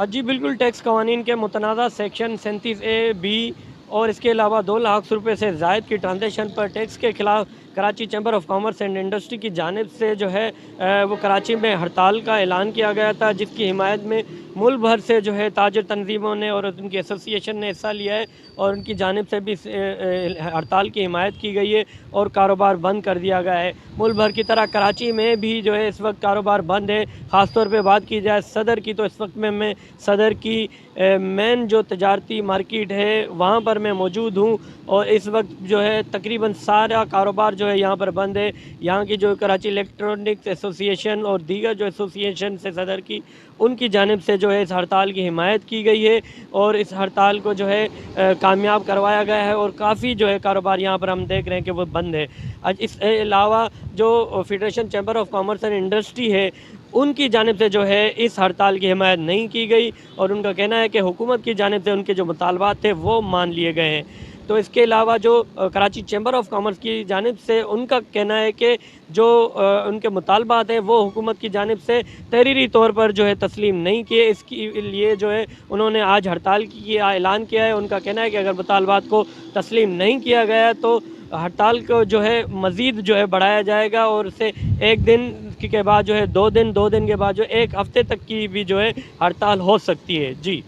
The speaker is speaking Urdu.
جی بالکل، ٹیکس قوانین کے متنازع سیکشن 37A(B) اور اس کے علاوہ 2 لاکھ روپے سے زائد کی ٹرانزیکشن پر ٹیکس کے خلاف Karachi chamber of commerce and industry کی جانب سے جو ہے وہ کراچی میں ہڑتال کا اعلان کیا گیا تھا، جس کی حمایت میں ملک بھر سے جو ہے تاجر تنظیموں نے اور ان کی ایسوسی ایشن نے حصہ لیا ہے، اور ان کی جانب سے بھی ہڑتال کی حمایت کی گئی ہے اور کاروبار بند کر دیا گیا ہے۔ ملک بھر کی طرح کراچی میں بھی جو ہے اس وقت کاروبار بند ہے۔ خاص طور پہ بات کی جائے صدر کی، تو اس وقت میں صدر کی مین جو تجارتی مارکیٹ ہے وہاں پر میں موجود ہوں، اور اس وقت جو ہے تقریباً سارا کاروبار جو ہے یہاں پر بند ہے۔ یہاں کی جو کراچی الیکٹرانکس ایسوسی ایشن اور دیگر جو ایسوسی ایشن سے صدر کی، ان کی جانب سے جو ہے اس ہڑتال کی حمایت کی گئی ہے، اور اس ہڑتال کو جو ہے کامیاب کروایا گیا ہے، اور کافی جو ہے کاروبار یہاں پر ہم دیکھ رہے ہیں کہ وہ بند ہے۔ اس علاوہ جو federation chamber of commerce and industry ہے، ان کی جانب سے جو ہے اس ہڑتال کی حمایت نہیں کی گئی، اور ان کا کہنا ہے کہ حکومت کی جانب سے ان کے جو مطالبات تھے وہ مان لیے گئے ہیں۔ تو اس کے علاوہ جو کراچی چیمبر آف کامرس کی جانب سے ان کا کہنا ہے کہ جو ان کے مطالبات ہیں وہ حکومت کی جانب سے تحریری طور پر جو ہے تسلیم نہیں کیے، اس کے لیے جو ہے انہوں نے آج ہڑتال کی اعلان کیا ہے۔ ان کا کہنا ہے کہ اگر مطالبات کو تسلیم نہیں کیا گیا تو ہڑتال کو جو ہے مزید جو ہے بڑھایا جائے گا، اور اسے ایک دن کے بعد جو ہے 2 دن کے بعد جو 1 ہفتے تک کی بھی جو ہے ہڑتال ہو سکتی ہے۔ جی